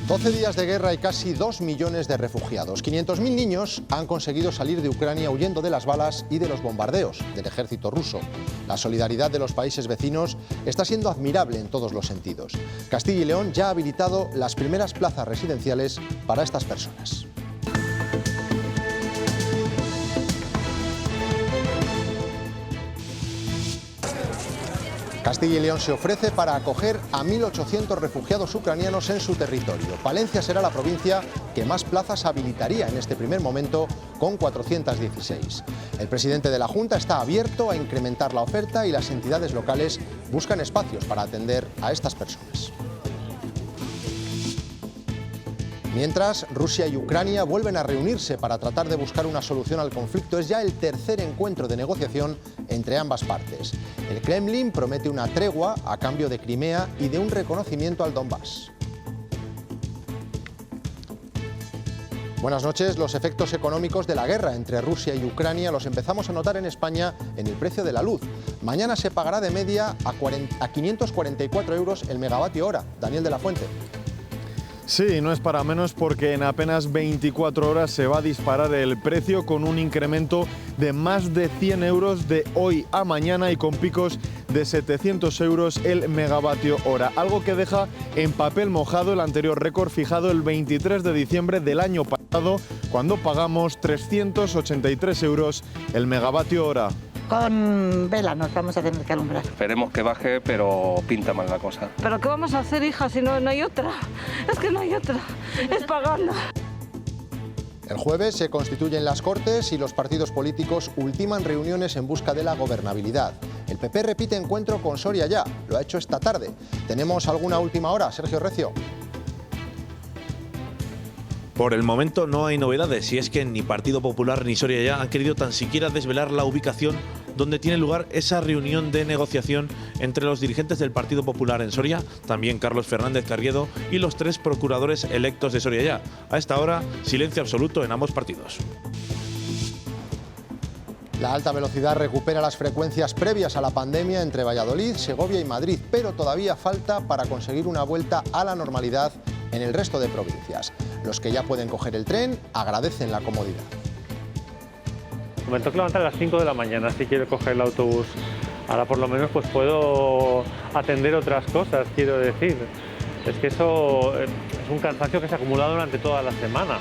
12 días de guerra y casi 2 millones de refugiados. 500.000 niños han conseguido salir de Ucrania huyendo de las balas y de los bombardeos del ejército ruso. La solidaridad de los países vecinos está siendo admirable en todos los sentidos. Castilla y León ya ha habilitado las primeras plazas residenciales para estas personas. Castilla y León se ofrece para acoger a 1.800 refugiados ucranianos en su territorio. Palencia será la provincia que más plazas habilitaría en este primer momento, con 416. El presidente de la Junta está abierto a incrementar la oferta y las entidades locales buscan espacios para atender a estas personas. Mientras, Rusia y Ucrania vuelven a reunirse para tratar de buscar una solución al conflicto. Es ya el tercer encuentro de negociación entre ambas partes. El Kremlin promete una tregua a cambio de Crimea y de un reconocimiento al Donbass. Buenas noches. Los efectos económicos de la guerra entre Rusia y Ucrania los empezamos a notar en España en el precio de la luz. Mañana se pagará de media a 544 euros el megavatio hora. Daniel de la Fuente. Sí, no es para menos porque en apenas 24 horas se va a disparar el precio con un incremento de más de 100 euros de hoy a mañana y con picos de 700 euros el megavatio hora. Algo que deja en papel mojado el anterior récord fijado el 23 de diciembre del año pasado, cuando pagamos 383 euros el megavatio hora. Con vela nos vamos a tener que alumbrar. Esperemos que baje, pero pinta mal la cosa. ¿Pero qué vamos a hacer, hija, si no hay otra? Es que no hay otra, es pagando. El jueves se constituyen las Cortes y los partidos políticos ultiman reuniones en busca de la gobernabilidad. El PP repite encuentro con Soria Ya, lo ha hecho esta tarde. ¿Tenemos alguna última hora, Sergio Recio? Por el momento no hay novedades, y es que ni Partido Popular ni Soria Ya han querido tan siquiera desvelar la ubicación donde tiene lugar esa reunión de negociación entre los dirigentes del Partido Popular en Soria, también Carlos Fernández Carriedo y los 3 procuradores electos de Soria Ya. A esta hora, silencio absoluto en ambos partidos. La alta velocidad recupera las frecuencias previas a la pandemia entre Valladolid, Segovia y Madrid, pero todavía falta para conseguir una vuelta a la normalidad en el resto de provincias. Los que ya pueden coger el tren agradecen la comodidad. Me tengo que levantar a las 5 de la mañana si quiero coger el autobús. Ahora por lo menos pues puedo atender otras cosas, quiero decir. Es que eso es un cansancio que se ha acumulado durante toda la semana.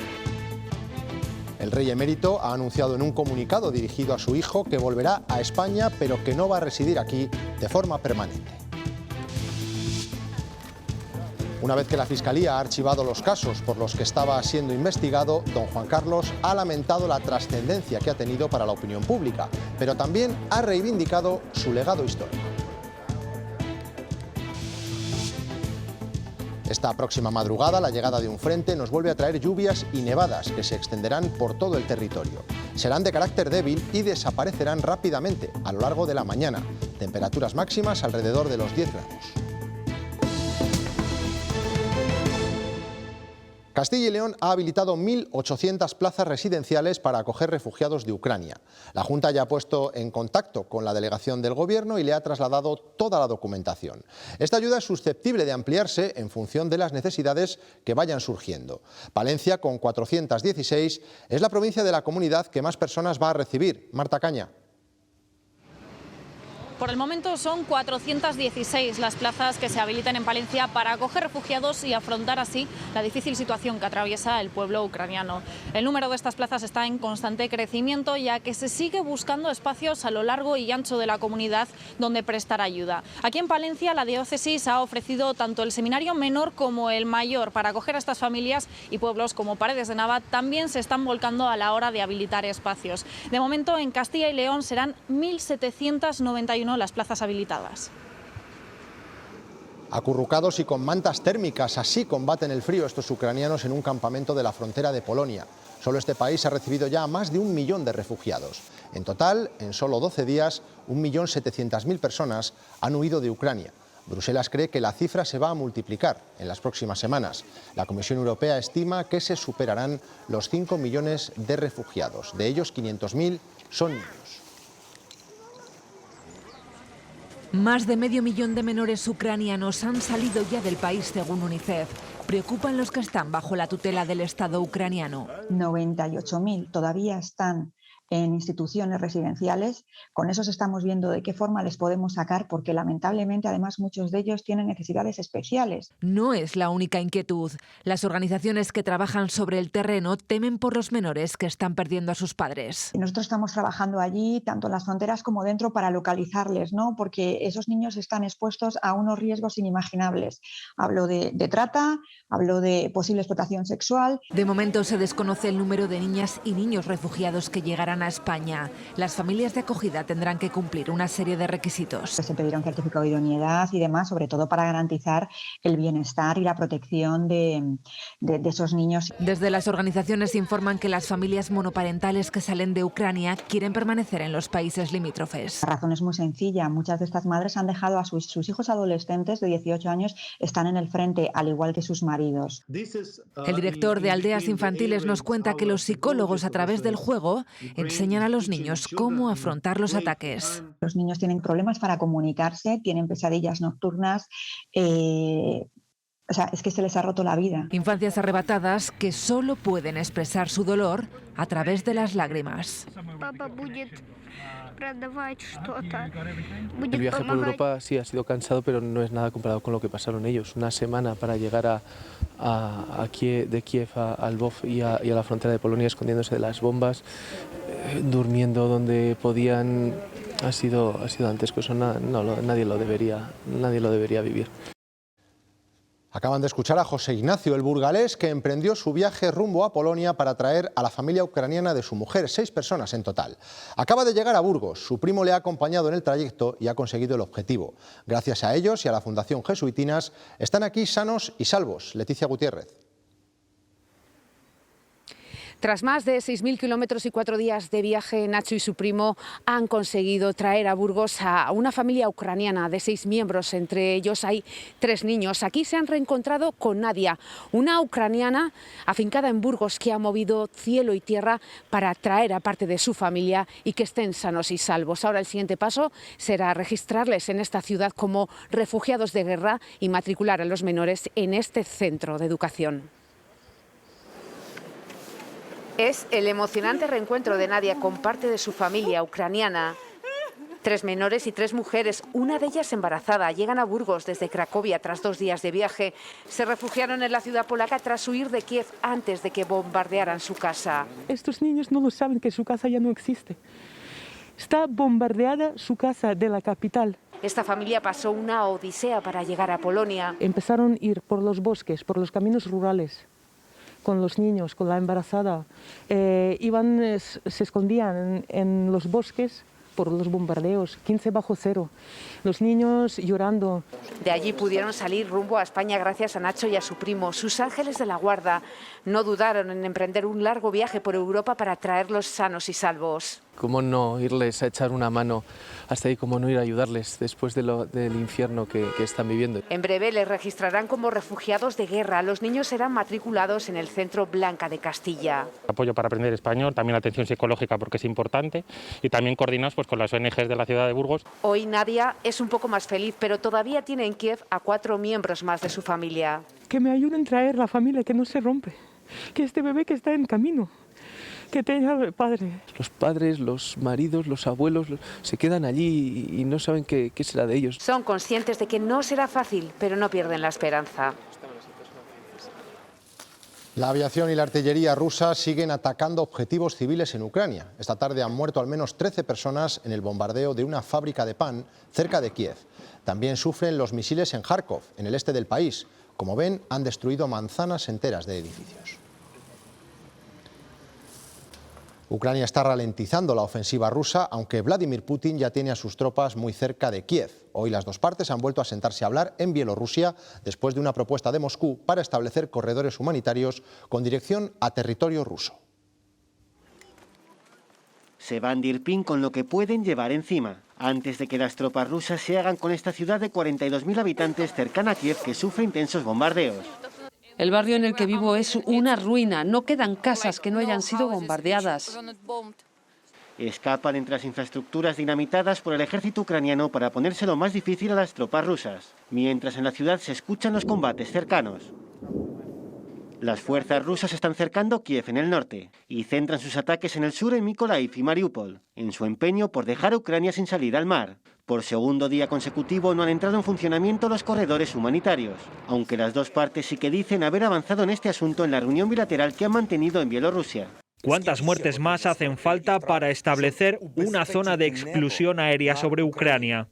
El rey emérito ha anunciado en un comunicado dirigido a su hijo que volverá a España, pero que no va a residir aquí de forma permanente. Una vez que la Fiscalía ha archivado los casos por los que estaba siendo investigado, don Juan Carlos ha lamentado la trascendencia que ha tenido para la opinión pública, pero también ha reivindicado su legado histórico. Esta próxima madrugada, la llegada de un frente nos vuelve a traer lluvias y nevadas que se extenderán por todo el territorio. Serán de carácter débil y desaparecerán rápidamente a lo largo de la mañana. Temperaturas máximas alrededor de los 10 grados. Castilla y León ha habilitado 1.800 plazas residenciales para acoger refugiados de Ucrania. La Junta ya ha puesto en contacto con la delegación del Gobierno y le ha trasladado toda la documentación. Esta ayuda es susceptible de ampliarse en función de las necesidades que vayan surgiendo. Palencia, con 416, es la provincia de la comunidad que más personas va a recibir. Marta Caña. Por el momento son 416 las plazas que se habilitan en Palencia para acoger refugiados y afrontar así la difícil situación que atraviesa el pueblo ucraniano. El número de estas plazas está en constante crecimiento, ya que se sigue buscando espacios a lo largo y ancho de la comunidad donde prestar ayuda. Aquí en Palencia la diócesis ha ofrecido tanto el seminario menor como el mayor para acoger a estas familias, y pueblos como Paredes de Nava también se están volcando a la hora de habilitar espacios. De momento en Castilla y León serán 1.791 las plazas habilitadas. Acurrucados y con mantas térmicas, así combaten el frío estos ucranianos en un campamento de la frontera de Polonia. Solo este país ha recibido ya a más de 1 millón de refugiados. En total, en solo 12 días, 1.700.000 personas han huido de Ucrania. Bruselas cree que la cifra se va a multiplicar en las próximas semanas. La Comisión Europea estima que se superarán los 5 millones de refugiados. De ellos, 500.000 son niños. Más de medio millón de menores ucranianos han salido ya del país, según UNICEF. Preocupan los que están bajo la tutela del Estado ucraniano. 98.000 todavía están en instituciones residenciales. Con esos estamos viendo de qué forma les podemos sacar, porque lamentablemente además muchos de ellos tienen necesidades especiales. No es la única inquietud. Las organizaciones que trabajan sobre el terreno temen por los menores que están perdiendo a sus padres. Nosotros estamos trabajando allí, tanto en las fronteras como dentro, para localizarles, ¿no? Porque esos niños están expuestos a unos riesgos inimaginables. Hablo de trata, hablo de posible explotación sexual. De momento se desconoce el número de niñas y niños refugiados que llegarán a España. Las familias de acogida tendrán que cumplir una serie de requisitos. Se pedirá un certificado de idoneidad y demás, sobre todo para garantizar el bienestar y la protección de esos niños. Desde las organizaciones informan que las familias monoparentales que salen de Ucrania quieren permanecer en los países limítrofes. La razón es muy sencilla. Muchas de estas madres han dejado a sus hijos adolescentes de 18 años, están en el frente, al igual que sus maridos. El director de Aldeas Infantiles nos cuenta que los psicólogos, a través del juego, enseñan a los niños cómo afrontar los ataques. Los niños tienen problemas para comunicarse, tienen pesadillas nocturnas, es que se les ha roto la vida. Infancias arrebatadas que solo pueden expresar su dolor a través de las lágrimas. El viaje por Europa sí ha sido cansado, pero no es nada comparado con lo que pasaron ellos. Una semana para llegar de Kiev a Lvov y a la frontera de Polonia, escondiéndose de las bombas, durmiendo donde podían. Ha sido dantesco. Eso nadie lo debería vivir. Acaban de escuchar a José Ignacio, el burgalés que emprendió su viaje rumbo a Polonia para traer a la familia ucraniana de su mujer, 6 personas en total. Acaba de llegar a Burgos, su primo le ha acompañado en el trayecto y ha conseguido el objetivo. Gracias a ellos y a la Fundación Jesuitinas están aquí sanos y salvos. Leticia Gutiérrez. Tras más de 6.000 kilómetros y 4 días de viaje, Nacho y su primo han conseguido traer a Burgos a una familia ucraniana de 6 miembros. Entre ellos hay 3 niños. Aquí se han reencontrado con Nadia, una ucraniana afincada en Burgos que ha movido cielo y tierra para traer a parte de su familia y que estén sanos y salvos. Ahora el siguiente paso será registrarles en esta ciudad como refugiados de guerra y matricular a los menores en este centro de educación. Es el emocionante reencuentro de Nadia con parte de su familia ucraniana. 3 menores y 3 mujeres, una de ellas embarazada, llegan a Burgos desde Cracovia tras 2 días de viaje. Se refugiaron en la ciudad polaca tras huir de Kiev antes de que bombardearan su casa. Estos niños no lo saben, que su casa ya no existe. Está bombardeada su casa de la capital. Esta familia pasó una odisea para llegar a Polonia. Empezaron a ir por los bosques, por los caminos rurales, con los niños, con la embarazada. Se escondían en los bosques por los bombardeos, 15 bajo cero. Los niños llorando. De allí pudieron salir rumbo a España gracias a Nacho y a su primo. Sus ángeles de la guarda no dudaron en emprender un largo viaje por Europa para traerlos sanos y salvos. ¿Cómo no irles a echar una mano hasta ahí? ¿Cómo no ir a ayudarles después del infierno que están viviendo? En breve les registrarán como refugiados de guerra. Los niños serán matriculados en el Centro Blanca de Castilla. Apoyo para aprender español, también atención psicológica porque es importante y también coordinados con las ONGs de la ciudad de Burgos. Hoy Nadia es un poco más feliz, pero todavía tiene en Kiev a 4 miembros más de su familia. Que me ayuden a traer la familia, que no se rompe. Que este bebé que está en camino, que tenga padre. Los padres, los maridos, los abuelos se quedan allí y no saben qué será de ellos. Son conscientes de que no será fácil, pero no pierden la esperanza. La aviación y la artillería rusa siguen atacando objetivos civiles en Ucrania. Esta tarde han muerto al menos 13 personas en el bombardeo de una fábrica de pan cerca de Kiev. También sufren los misiles en Kharkov, en el este del país. Como ven, han destruido manzanas enteras de edificios. Ucrania está ralentizando la ofensiva rusa, aunque Vladimir Putin ya tiene a sus tropas muy cerca de Kiev. Hoy las dos partes han vuelto a sentarse a hablar en Bielorrusia después de una propuesta de Moscú para establecer corredores humanitarios con dirección a territorio ruso. Se van de Irpin con lo que pueden llevar encima, antes de que las tropas rusas se hagan con esta ciudad de 42.000 habitantes cercana a Kiev que sufre intensos bombardeos. El barrio en el que vivo es una ruina, no quedan casas que no hayan sido bombardeadas. Escapan entre las infraestructuras dinamitadas por el ejército ucraniano para ponérselo más difícil a las tropas rusas, mientras en la ciudad se escuchan los combates cercanos. Las fuerzas rusas están cercando Kiev en el norte y centran sus ataques en el sur en Mykolaiv y Mariupol, en su empeño por dejar a Ucrania sin salida al mar. Por segundo día consecutivo no han entrado en funcionamiento los corredores humanitarios, aunque las dos partes sí que dicen haber avanzado en este asunto en la reunión bilateral que han mantenido en Bielorrusia. ¿Cuántas muertes más hacen falta para establecer una zona de exclusión aérea sobre Ucrania?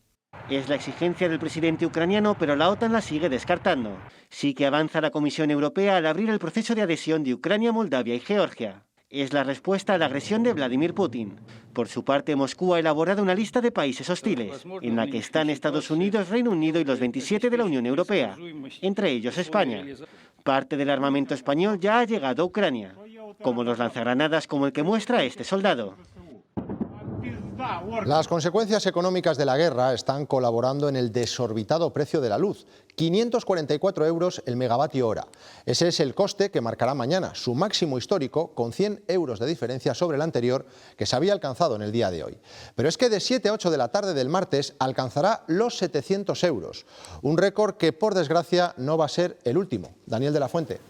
Es la exigencia del presidente ucraniano, pero la OTAN la sigue descartando. Sí que avanza la Comisión Europea al abrir el proceso de adhesión de Ucrania, Moldavia y Georgia. Es la respuesta a la agresión de Vladimir Putin. Por su parte, Moscú ha elaborado una lista de países hostiles, en la que están Estados Unidos, Reino Unido y los 27 de la Unión Europea, entre ellos España. Parte del armamento español ya ha llegado a Ucrania, como los lanzagranadas como el que muestra este soldado. Las consecuencias económicas de la guerra están colaborando en el desorbitado precio de la luz. 544 euros el megavatio hora. Ese es el coste que marcará mañana, su máximo histórico, con 100 euros de diferencia sobre el anterior que se había alcanzado en el día de hoy. Pero es que de 7 a 8 de la tarde del martes alcanzará los 700 euros. Un récord que, por desgracia, no va a ser el último. Daniel de la Fuente.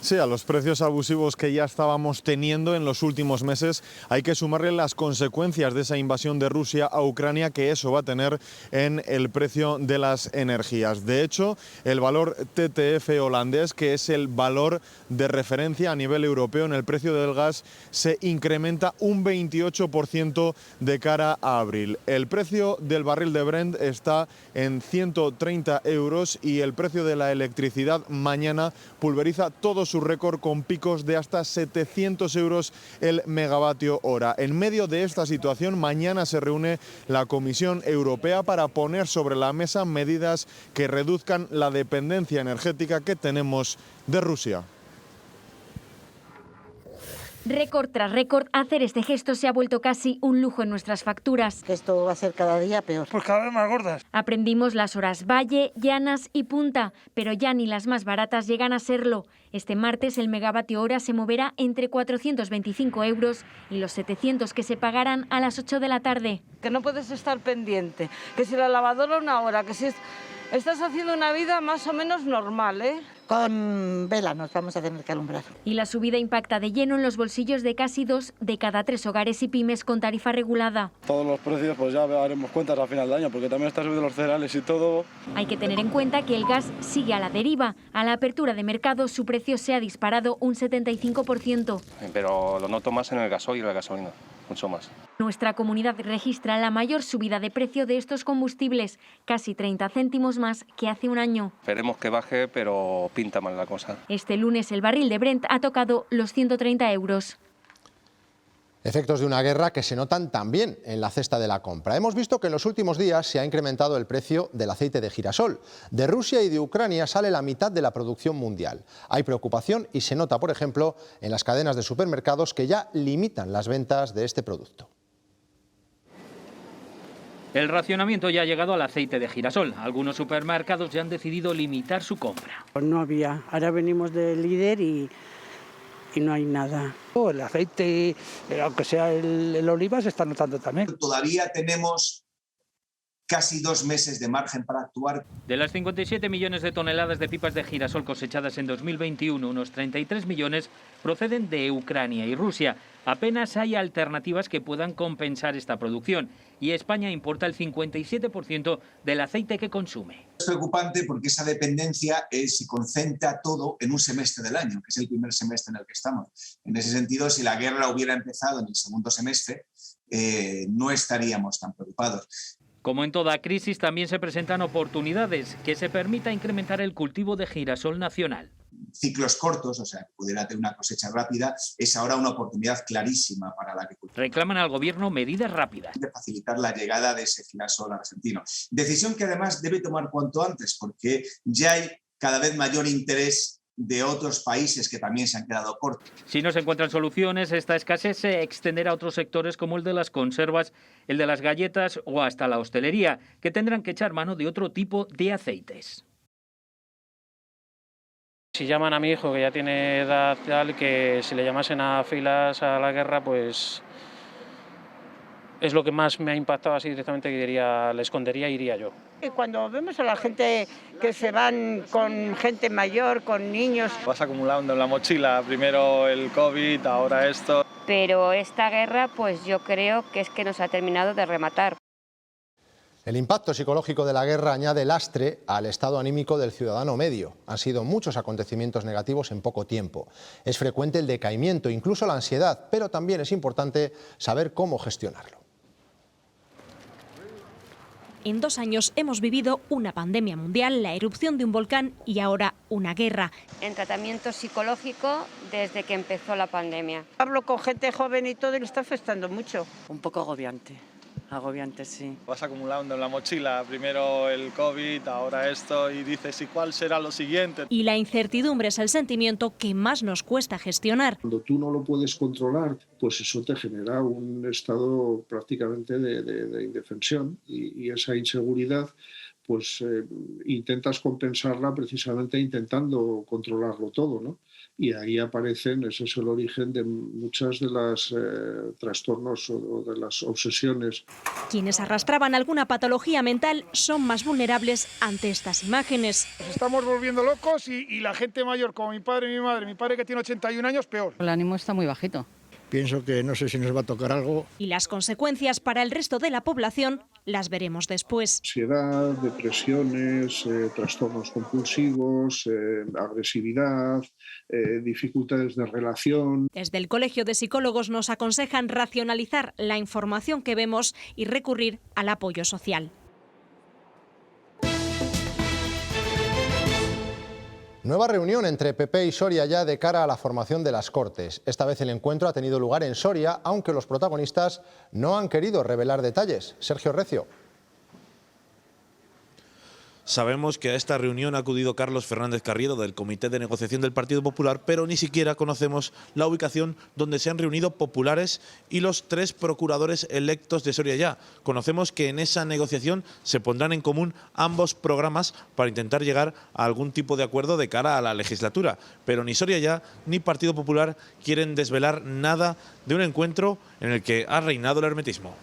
Sí, a los precios abusivos que ya estábamos teniendo en los últimos meses hay que sumarle las consecuencias de esa invasión de Rusia a Ucrania que eso va a tener en el precio de las energías. De hecho, el valor TTF holandés, que es el valor de referencia a nivel europeo en el precio del gas, se incrementa un 28% de cara a abril. El precio del barril de Brent está en 130 euros y el precio de la electricidad mañana pulveriza todo su récord con picos de hasta 700 euros el megavatio hora. En medio de esta situación, mañana se reúne la Comisión Europea para poner sobre la mesa medidas que reduzcan la dependencia energética que tenemos de Rusia. Récord tras récord, hacer este gesto se ha vuelto casi un lujo en nuestras facturas. Esto va a ser cada día peor. Pues cada vez más gordas. Aprendimos las horas valle, llanas y punta, pero ya ni las más baratas llegan a serlo. Este martes el megavatio hora se moverá entre 425 euros y los 700 que se pagarán a las 8 de la tarde. Que no puedes estar pendiente, que si la lavadora una hora, que si estás haciendo una vida más o menos normal, ¿eh? Con vela nos vamos a tener que alumbrar. Y la subida impacta de lleno en los bolsillos de casi 2 de cada 3 hogares y pymes con tarifa regulada. Todos los precios pues ya haremos cuentas a final de año, porque también están subiendo los cereales y todo. Hay que tener en cuenta que el gas sigue a la deriva. A la apertura de mercado su precio se ha disparado un 75%. Pero lo noto más en el gasoil y la gasolina, mucho más. Nuestra comunidad registra la mayor subida de precio de estos combustibles, casi 30 céntimos más que hace un año. Esperemos que baje, pero pinta mal la cosa. Este lunes el barril de Brent ha tocado los 130 euros. Efectos de una guerra que se notan también en la cesta de la compra. Hemos visto que en los últimos días se ha incrementado el precio del aceite de girasol. De Rusia y de Ucrania sale la mitad de la producción mundial. Hay preocupación y se nota, por ejemplo, en las cadenas de supermercados que ya limitan las ventas de este producto. El racionamiento ya ha llegado al aceite de girasol. Algunos supermercados ya han decidido limitar su compra. Pues no había. Ahora venimos del líder y no hay nada. El aceite, aunque sea el oliva, se está notando también. Todavía tenemos casi 2 meses de margen para actuar. De las 57 millones de toneladas de pipas de girasol cosechadas en 2021, unos 33 millones proceden de Ucrania y Rusia. Apenas hay alternativas que puedan compensar esta producción y España importa el 57% del aceite que consume. Es preocupante porque esa dependencia se concentra todo en un semestre del año, que es el primer semestre en el que estamos. En ese sentido, si la guerra hubiera empezado en el segundo semestre, no estaríamos tan preocupados. Como en toda crisis, también se presentan oportunidades que se permita incrementar el cultivo de girasol nacional. Ciclos cortos, o sea, que pudiera tener una cosecha rápida, es ahora una oportunidad clarísima para la agricultura. Reclaman al gobierno medidas rápidas. De facilitar la llegada de ese girasol argentino. Decisión que además debe tomar cuanto antes, porque ya hay cada vez mayor interés de otros países que también se han quedado cortos. Si no se encuentran soluciones, esta escasez se extenderá a otros sectores como el de las conservas, el de las galletas o hasta la hostelería, que tendrán que echar mano de otro tipo de aceites. Si llaman a mi hijo, que ya tiene edad tal, que si le llamasen a filas a la guerra, pues es lo que más me ha impactado así directamente, que diría, le escondería, iría yo. Y cuando vemos a la gente que se van con gente mayor, con niños... Vas acumulando en la mochila, primero el COVID, ahora esto. Pero esta guerra, pues yo creo que es que nos ha terminado de rematar. El impacto psicológico de la guerra añade lastre al estado anímico del ciudadano medio. Han sido muchos acontecimientos negativos en poco tiempo. Es frecuente el decaimiento, incluso la ansiedad, pero también es importante saber cómo gestionarlo. En 2 años hemos vivido una pandemia mundial, la erupción de un volcán y ahora una guerra. En tratamiento psicológico desde que empezó la pandemia. Hablo con gente joven y todo y le está afectando mucho. Un poco agobiante. Agobiante, sí. Vas acumulando en la mochila, primero el COVID, ahora esto, y dices, ¿y cuál será lo siguiente? Y la incertidumbre es el sentimiento que más nos cuesta gestionar. Cuando tú no lo puedes controlar, pues eso te genera un estado prácticamente de indefensión y esa inseguridad pues intentas compensarla precisamente intentando controlarlo todo, ¿no? Y ahí aparecen, ese es el origen de muchas de las trastornos o de las obsesiones. Quienes arrastraban alguna patología mental son más vulnerables ante estas imágenes. Nos estamos volviendo locos y la gente mayor, como mi padre y mi madre, mi padre que tiene 81 años, peor. El ánimo está muy bajito. Pienso que no sé si nos va a tocar algo. Y las consecuencias para el resto de la población las veremos después. Ansiedad, depresiones, trastornos compulsivos, agresividad, dificultades de relación. Desde el Colegio de Psicólogos nos aconsejan racionalizar la información que vemos y recurrir al apoyo social. Nueva reunión entre PP y Soria ya de cara a la formación de las Cortes. Esta vez el encuentro ha tenido lugar en Soria, aunque los protagonistas no han querido revelar detalles. Sergio Recio. Sabemos que a esta reunión ha acudido Carlos Fernández Carriedo del Comité de Negociación del Partido Popular, pero ni siquiera conocemos la ubicación donde se han reunido populares y los 3 procuradores electos de Soria Ya. Conocemos que en esa negociación se pondrán en común ambos programas para intentar llegar a algún tipo de acuerdo de cara a la legislatura, pero ni Soria Ya ni Partido Popular quieren desvelar nada de un encuentro en el que ha reinado el hermetismo.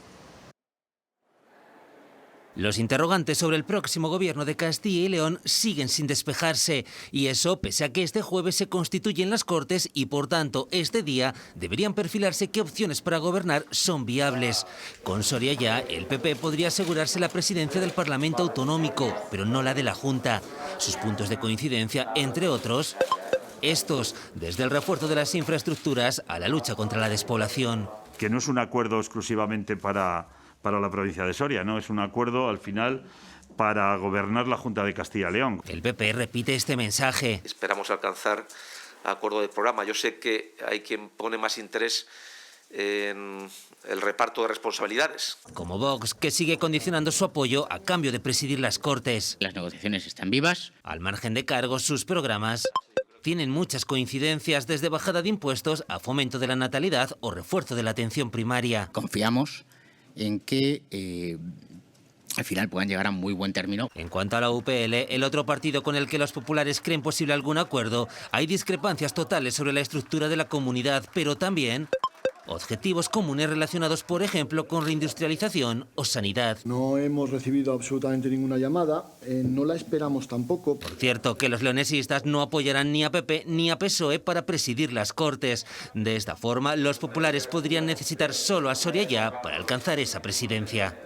Los interrogantes sobre el próximo gobierno de Castilla y León siguen sin despejarse, y eso pese a que este jueves se constituyen las Cortes y por tanto este día deberían perfilarse qué opciones para gobernar son viables. Con Soria Ya, el PP podría asegurarse la presidencia del Parlamento Autonómico, pero no la de la Junta. Sus puntos de coincidencia, entre otros, estos, desde el refuerzo de las infraestructuras a la lucha contra la despoblación. Que no es un acuerdo exclusivamente para la provincia de Soria, ¿no? Es un acuerdo, al final, para gobernar la Junta de Castilla y León. El PP repite este mensaje. Esperamos alcanzar acuerdo de programa. Yo sé que hay quien pone más interés en el reparto de responsabilidades. Como Vox, que sigue condicionando su apoyo a cambio de presidir las Cortes. Las negociaciones están vivas. Al margen de cargos, sus programas tienen muchas coincidencias, desde bajada de impuestos a fomento de la natalidad o refuerzo de la atención primaria. Confiamos en que al final puedan llegar a muy buen término. En cuanto a la UPL, el otro partido con el que los populares creen posible algún acuerdo, hay discrepancias totales sobre la estructura de la comunidad, pero también objetivos comunes relacionados, por ejemplo, con reindustrialización o sanidad. No hemos recibido absolutamente ninguna llamada, no la esperamos tampoco. Por cierto, que los leonesistas no apoyarán ni a PP ni a PSOE para presidir las Cortes. De esta forma, los populares podrían necesitar solo a Soria Ya para alcanzar esa presidencia.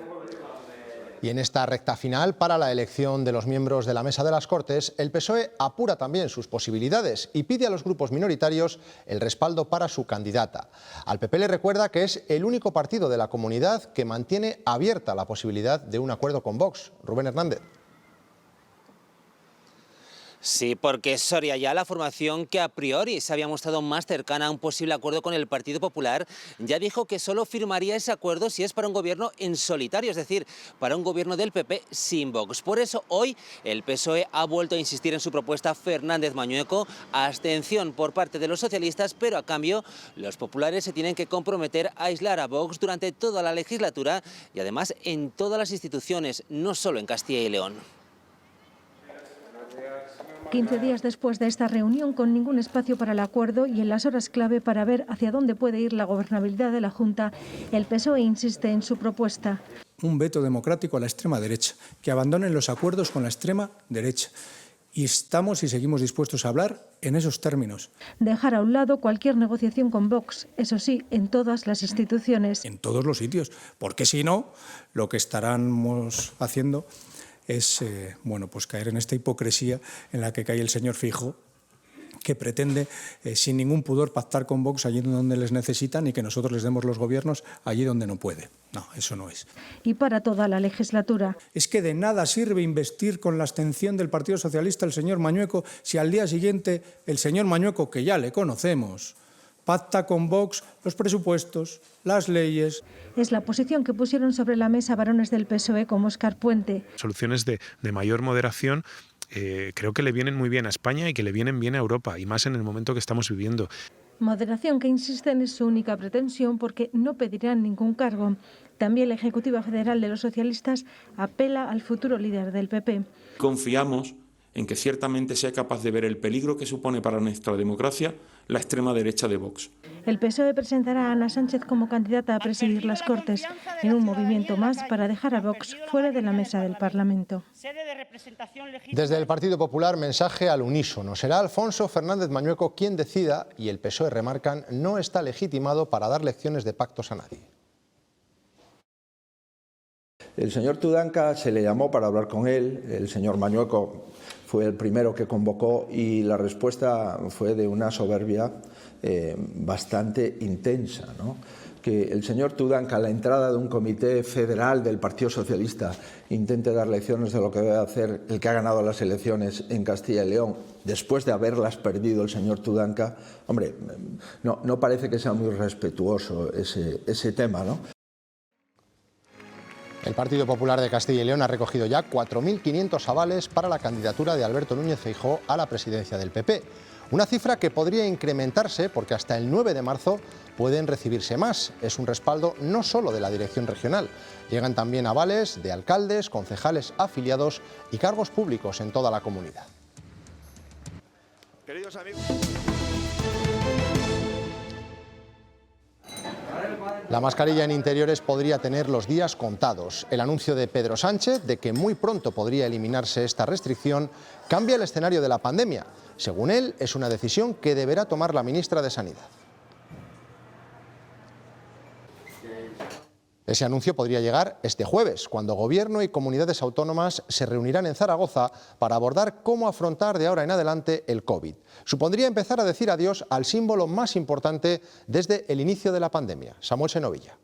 Y en esta recta final para la elección de los miembros de la Mesa de las Cortes, el PSOE apura también sus posibilidades y pide a los grupos minoritarios el respaldo para su candidata. Al PP le recuerda que es el único partido de la comunidad que mantiene abierta la posibilidad de un acuerdo con Vox. Rubén Hernández. Sí, porque Soria Ya, la formación que a priori se había mostrado más cercana a un posible acuerdo con el Partido Popular, ya dijo que solo firmaría ese acuerdo si es para un gobierno en solitario, es decir, para un gobierno del PP sin Vox. Por eso hoy el PSOE ha vuelto a insistir en su propuesta Fernández Mañueco, abstención por parte de los socialistas, pero a cambio los populares se tienen que comprometer a aislar a Vox durante toda la legislatura y además en todas las instituciones, no solo en Castilla y León. 15 días después de esta reunión, con ningún espacio para el acuerdo y en las horas clave para ver hacia dónde puede ir la gobernabilidad de la Junta, el PSOE insiste en su propuesta. Un veto democrático a la extrema derecha, que abandonen los acuerdos con la extrema derecha. Y estamos y seguimos dispuestos a hablar en esos términos. Dejar a un lado cualquier negociación con Vox, eso sí, en todas las instituciones. En todos los sitios, porque si no, lo que estaremos haciendo es pues caer en esta hipocresía en la que cae el señor Feijóo, que pretende sin ningún pudor pactar con Vox allí donde les necesitan y que nosotros les demos los gobiernos allí donde no puede. No, eso no es. Y para toda la legislatura. Es que de nada sirve investir con la abstención del Partido Socialista el señor Mañueco si al día siguiente el señor Mañueco, que ya le conocemos, pacta con Vox los presupuestos, las leyes. Es la posición que pusieron sobre la mesa varones del PSOE como Óscar Puente. Soluciones de mayor moderación creo que le vienen muy bien a España y que le vienen bien a Europa, y más en el momento que estamos viviendo. Moderación que insisten es su única pretensión porque no pedirán ningún cargo. También la Ejecutiva Federal de los Socialistas apela al futuro líder del PP. Confiamos en que ciertamente sea capaz de ver el peligro que supone para nuestra democracia la extrema derecha de Vox. El PSOE presentará a Ana Sánchez como candidata a presidir las Cortes, en un movimiento más para dejar a Vox fuera de la mesa del Parlamento. Desde el Partido Popular, mensaje al unísono. Será Alfonso Fernández Mañueco quien decida, y el PSOE, remarcan, no está legitimado para dar lecciones de pactos a nadie. El señor Tudanca se le llamó para hablar con él, el señor Mañueco fue el primero que convocó y la respuesta fue de una soberbia bastante intensa, ¿no? Que el señor Tudanca, a la entrada de un comité federal del Partido Socialista, intente dar lecciones de lo que debe hacer el que ha ganado las elecciones en Castilla y León, después de haberlas perdido el señor Tudanca, hombre, no parece que sea muy respetuoso ese tema, ¿no? El Partido Popular de Castilla y León ha recogido ya 4.500 avales para la candidatura de Alberto Núñez Feijóo a la presidencia del PP. Una cifra que podría incrementarse porque hasta el 9 de marzo pueden recibirse más. Es un respaldo no solo de la dirección regional. Llegan también avales de alcaldes, concejales afiliados y cargos públicos en toda la comunidad. Queridos amigos. La mascarilla en interiores podría tener los días contados. El anuncio de Pedro Sánchez de que muy pronto podría eliminarse esta restricción cambia el escenario de la pandemia. Según él, es una decisión que deberá tomar la ministra de Sanidad. Ese anuncio podría llegar este jueves, cuando Gobierno y comunidades autónomas se reunirán en Zaragoza para abordar cómo afrontar de ahora en adelante el COVID. Supondría empezar a decir adiós al símbolo más importante desde el inicio de la pandemia. Samuel Senovilla.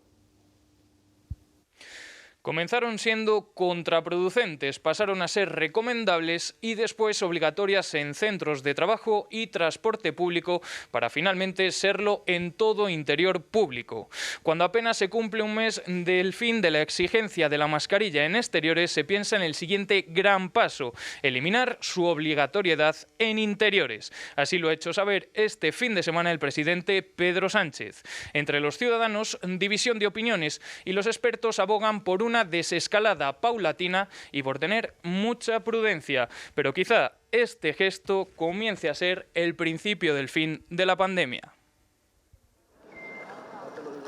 Comenzaron siendo contraproducentes, pasaron a ser recomendables y después obligatorias en centros de trabajo y transporte público para finalmente serlo en todo interior público. Cuando apenas se cumple un mes del fin de la exigencia de la mascarilla en exteriores, se piensa en el siguiente gran paso: eliminar su obligatoriedad en interiores. Así lo ha hecho saber este fin de semana el presidente Pedro Sánchez. Entre los ciudadanos, división de opiniones, y los expertos abogan por una desescalada paulatina y por tener mucha prudencia, pero quizá este gesto comience a ser el principio del fin de la pandemia.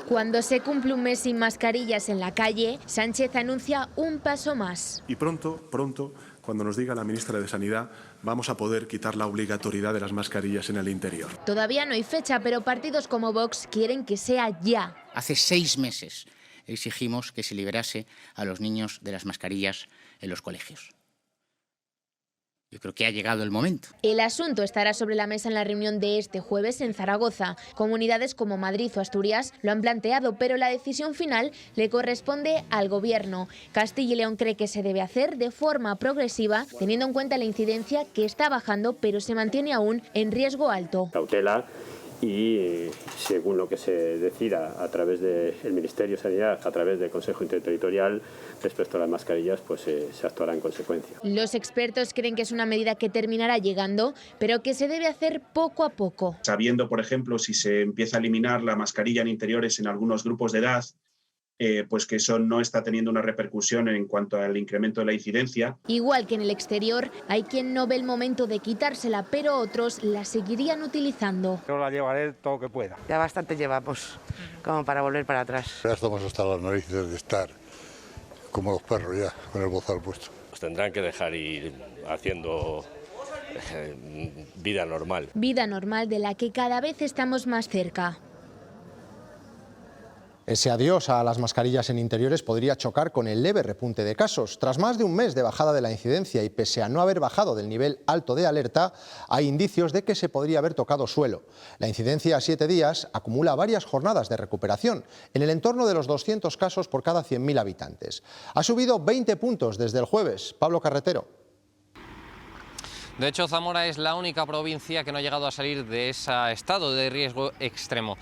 Cuando se cumple un mes sin mascarillas en la calle, Sánchez anuncia un paso más. Y pronto, cuando nos diga la ministra de Sanidad, vamos a poder quitar la obligatoriedad de las mascarillas en el interior. Todavía no hay fecha, pero partidos como Vox quieren que sea ya. Hace 6 meses exigimos que se liberase a los niños de las mascarillas en los colegios. Yo creo que ha llegado el momento. El asunto estará sobre la mesa en la reunión de este jueves en Zaragoza. Comunidades como Madrid o Asturias lo han planteado, pero la decisión final le corresponde al Gobierno. Castilla y León cree que se debe hacer de forma progresiva, teniendo en cuenta la incidencia que está bajando, pero se mantiene aún en riesgo alto. Cautela. Y según lo que se decida a través del Ministerio de Sanidad, a través del Consejo Interterritorial, respecto a las mascarillas, pues se actuará en consecuencia. Los expertos creen que es una medida que terminará llegando, pero que se debe hacer poco a poco. Sabiendo, por ejemplo, si se empieza a eliminar la mascarilla en interiores en algunos grupos de edad, pues que eso no está teniendo una repercusión en cuanto al incremento de la incidencia. Igual que en el exterior, hay quien no ve el momento de quitársela, pero otros la seguirían utilizando. Yo la llevaré todo lo que pueda. Ya bastante llevamos como para volver para atrás. Ya estamos hasta las narices de estar como los perros ya, con el bozal puesto. Pues tendrán que dejar ir haciendo vida normal. Vida normal de la que cada vez estamos más cerca. Ese adiós a las mascarillas en interiores podría chocar con el leve repunte de casos. Tras más de un mes de bajada de la incidencia y pese a no haber bajado del nivel alto de alerta, hay indicios de que se podría haber tocado suelo. La incidencia a 7 días acumula varias jornadas de recuperación, en el entorno de los 200 casos por cada 100.000 habitantes. Ha subido 20 puntos desde el jueves. Pablo Carretero. De hecho, Zamora es la única provincia que no ha llegado a salir de ese estado de riesgo extremo.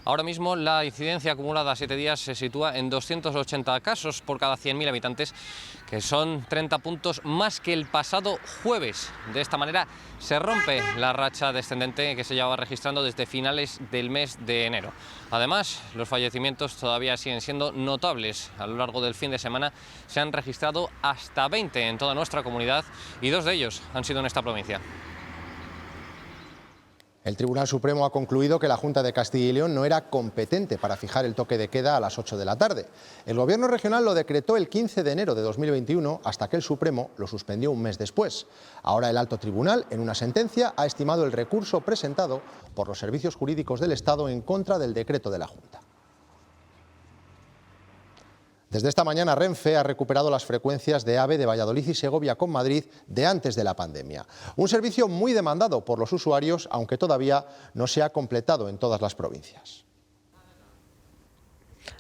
Ahora mismo la incidencia acumulada a 7 días se sitúa en 280 casos por cada 100.000 habitantes, que son 30 puntos más que el pasado jueves. De esta manera se rompe la racha descendente que se llevaba registrando desde finales del mes de enero. Además, los fallecimientos todavía siguen siendo notables. A lo largo del fin de semana se han registrado hasta 20 en toda nuestra comunidad y 2 de ellos han sido en esta provincia. El Tribunal Supremo ha concluido que la Junta de Castilla y León no era competente para fijar el toque de queda a las 8 de la tarde. El Gobierno regional lo decretó el 15 de enero de 2021 hasta que el Supremo lo suspendió un mes después. Ahora el Alto Tribunal, en una sentencia, ha estimado el recurso presentado por los servicios jurídicos del Estado en contra del decreto de la Junta. Desde esta mañana Renfe ha recuperado las frecuencias de AVE de Valladolid y Segovia con Madrid de antes de la pandemia. Un servicio muy demandado por los usuarios, aunque todavía no se ha completado en todas las provincias.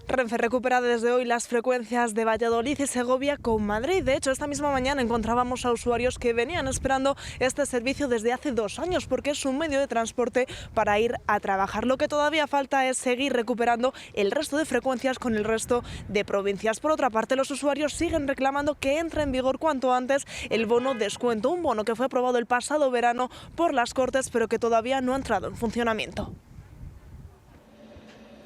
Renfe recupera desde hoy las frecuencias de Valladolid y Segovia con Madrid. De hecho, esta misma mañana encontrábamos a usuarios que venían esperando este servicio desde hace 2 años porque es un medio de transporte para ir a trabajar. Lo que todavía falta es seguir recuperando el resto de frecuencias con el resto de provincias. Por otra parte, los usuarios siguen reclamando que entre en vigor cuanto antes el bono descuento, un bono que fue aprobado el pasado verano por las Cortes pero que todavía no ha entrado en funcionamiento.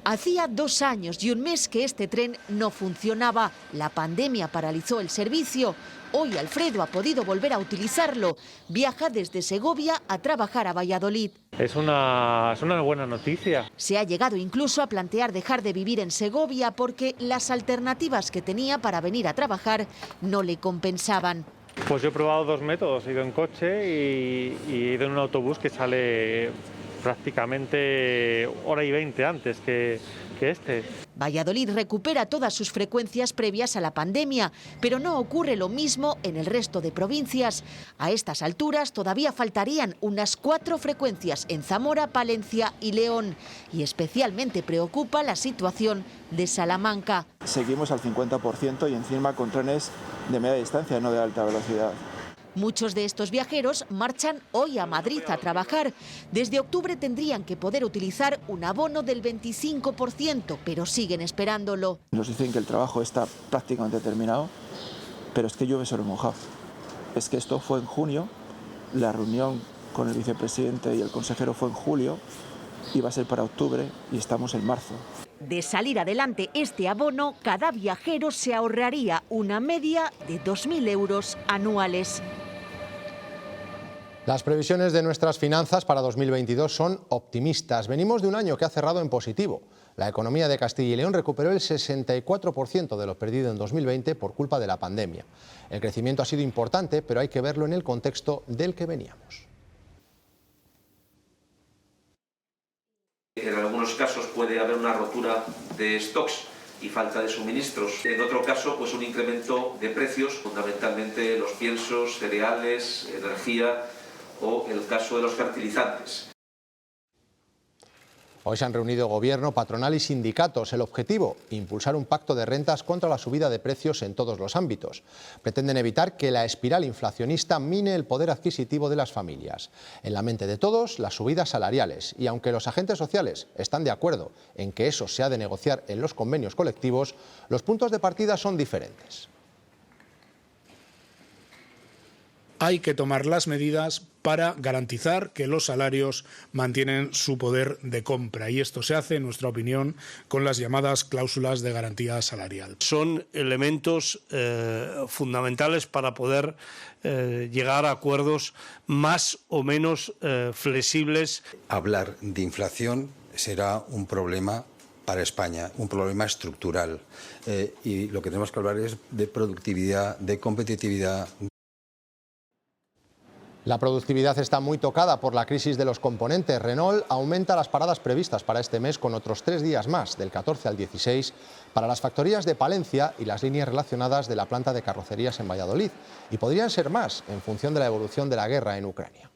Hacía 2 años y un mes que este tren no funcionaba. La pandemia paralizó el servicio. Hoy Alfredo ha podido volver a utilizarlo. Viaja desde Segovia a trabajar a Valladolid. Es una buena noticia. Se ha llegado incluso a plantear dejar de vivir en Segovia porque las alternativas que tenía para venir a trabajar no le compensaban. Pues yo he probado 2 métodos. He ido en coche y he ido en un autobús que sale prácticamente 1:20 antes que este. Valladolid recupera todas sus frecuencias previas a la pandemia, pero no ocurre lo mismo en el resto de provincias. A estas alturas todavía faltarían unas 4 frecuencias en Zamora, Palencia y León. Y especialmente preocupa la situación de Salamanca. Seguimos al 50% y encima con trenes de media distancia, no de alta velocidad. Muchos de estos viajeros marchan hoy a Madrid a trabajar. Desde octubre tendrían que poder utilizar un abono del 25%, pero siguen esperándolo. Nos dicen que el trabajo está prácticamente terminado, pero es que llueve sobre mojado. Es que esto fue en junio, la reunión con el vicepresidente y el consejero fue en julio, iba a ser para octubre y estamos en marzo. De salir adelante este abono, cada viajero se ahorraría una media de 2.000 euros anuales. Las previsiones de nuestras finanzas para 2022 son optimistas. Venimos de un año que ha cerrado en positivo. La economía de Castilla y León recuperó el 64% de lo perdido en 2020 por culpa de la pandemia. El crecimiento ha sido importante, pero hay que verlo en el contexto del que veníamos. En algunos casos puede haber una rotura de stocks y falta de suministros. En otro caso, pues un incremento de precios, fundamentalmente los piensos, cereales, energía o el caso de los fertilizantes. Hoy se han reunido Gobierno, patronal y sindicatos. El objetivo, impulsar un pacto de rentas contra la subida de precios en todos los ámbitos. Pretenden evitar que la espiral inflacionista mine el poder adquisitivo de las familias. En la mente de todos, las subidas salariales. Y aunque los agentes sociales están de acuerdo en que eso se ha de negociar en los convenios colectivos, los puntos de partida son diferentes. hay que tomar las medidas para garantizar que los salarios mantienen su poder de compra. Y esto se hace, en nuestra opinión, con las llamadas cláusulas de garantía salarial. Son elementos fundamentales para poder llegar a acuerdos más o menos flexibles. Hablar de inflación será un problema para España, un problema estructural. Y lo que tenemos que hablar es de productividad, de competitividad. La productividad está muy tocada por la crisis de los componentes. Renault aumenta las paradas previstas para este mes con otros 3 días más, del 14 al 16, para las factorías de Palencia y las líneas relacionadas de la planta de carrocerías en Valladolid. Y podrían ser más en función de la evolución de la guerra en Ucrania.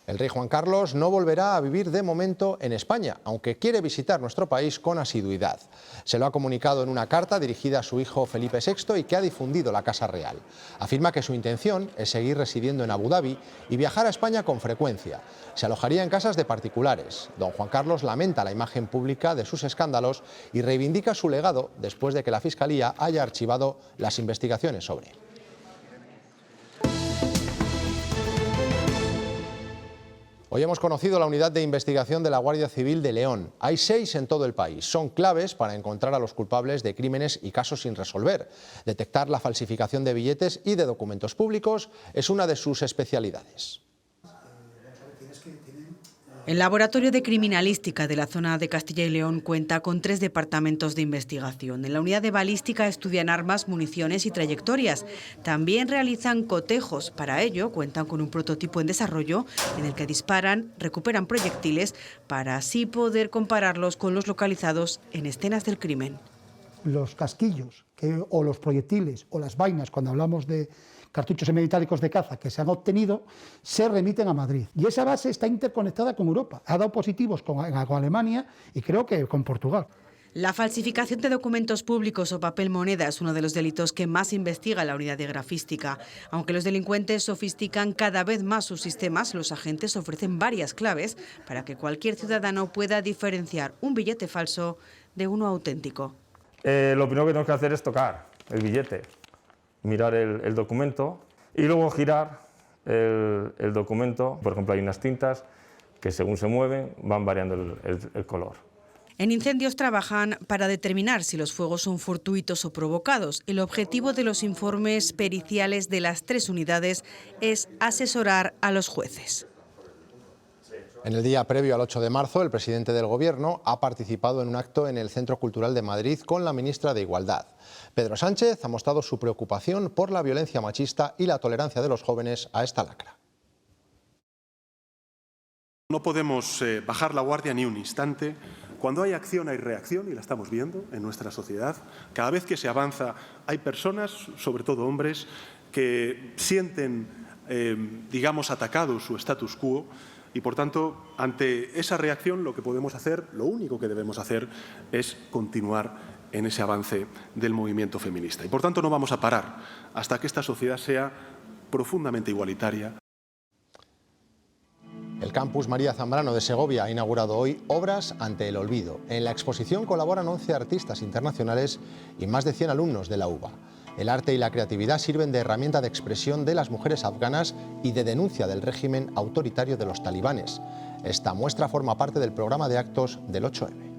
El rey Juan Carlos no volverá a vivir de momento en España, aunque quiere visitar nuestro país con asiduidad. Se lo ha comunicado en una carta dirigida a su hijo Felipe VI y que ha difundido la Casa Real. Afirma que su intención es seguir residiendo en Abu Dhabi y viajar a España con frecuencia. Se alojaría en casas de particulares. Don Juan Carlos lamenta la imagen pública de sus escándalos y reivindica su legado después de que la Fiscalía haya archivado las investigaciones sobre él. Hoy hemos conocido la unidad de investigación de la Guardia Civil de León. Hay 6 en todo el país. Son claves para encontrar a los culpables de crímenes y casos sin resolver. Detectar la falsificación de billetes y de documentos públicos es una de sus especialidades. El Laboratorio de Criminalística de la zona de Castilla y León cuenta con 3 departamentos de investigación. En la unidad de balística estudian armas, municiones y trayectorias. También realizan cotejos. Para ello cuentan con un prototipo en desarrollo en el que disparan, recuperan proyectiles para así poder compararlos con los localizados en escenas del crimen. Los casquillos o los proyectiles o las vainas, cuando hablamos de cartuchos semimetálicos de caza que se han obtenido, se remiten a Madrid. Y esa base está interconectada con Europa. Ha dado positivos con Alemania y creo que con Portugal. La falsificación de documentos públicos o papel moneda es uno de los delitos que más investiga la unidad de grafística. Aunque los delincuentes sofistican cada vez más sus sistemas, los agentes ofrecen varias claves para que cualquier ciudadano pueda diferenciar un billete falso de uno auténtico. Lo primero que tenemos que hacer es tocar el billete, mirar el documento y luego girar el documento. Por ejemplo, hay unas tintas que según se mueven van variando el color. En incendios trabajan para determinar si los fuegos son fortuitos o provocados. El objetivo de los informes periciales de las 3 unidades es asesorar a los jueces. En el día previo al 8 de marzo, el presidente del Gobierno ha participado en un acto en el Centro Cultural de Madrid con la ministra de Igualdad. Pedro Sánchez ha mostrado su preocupación por la violencia machista y la tolerancia de los jóvenes a esta lacra. No podemos bajar la guardia ni un instante. Cuando hay acción hay reacción y la estamos viendo en nuestra sociedad. Cada vez que se avanza hay personas, sobre todo hombres, que sienten, digamos, atacado su status quo. Y, por tanto, ante esa reacción lo que podemos hacer, lo único que debemos hacer es continuar en ese avance del movimiento feminista. Y, por tanto, no vamos a parar hasta que esta sociedad sea profundamente igualitaria. El campus María Zambrano de Segovia ha inaugurado hoy Obras ante el olvido. En la exposición colaboran 11 artistas internacionales y más de 100 alumnos de la UBA. El arte y la creatividad sirven de herramienta de expresión de las mujeres afganas y de denuncia del régimen autoritario de los talibanes. Esta muestra forma parte del programa de actos del 8M.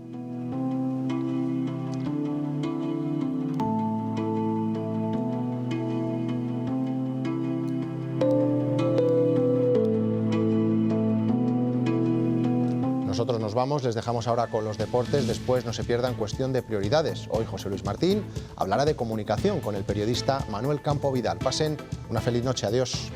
Nosotros nos vamos, les dejamos ahora con los deportes, después no se pierdan Cuestión de Prioridades. Hoy José Luis Martín hablará de comunicación con el periodista Manuel Campo Vidal. Pasen una feliz noche, adiós.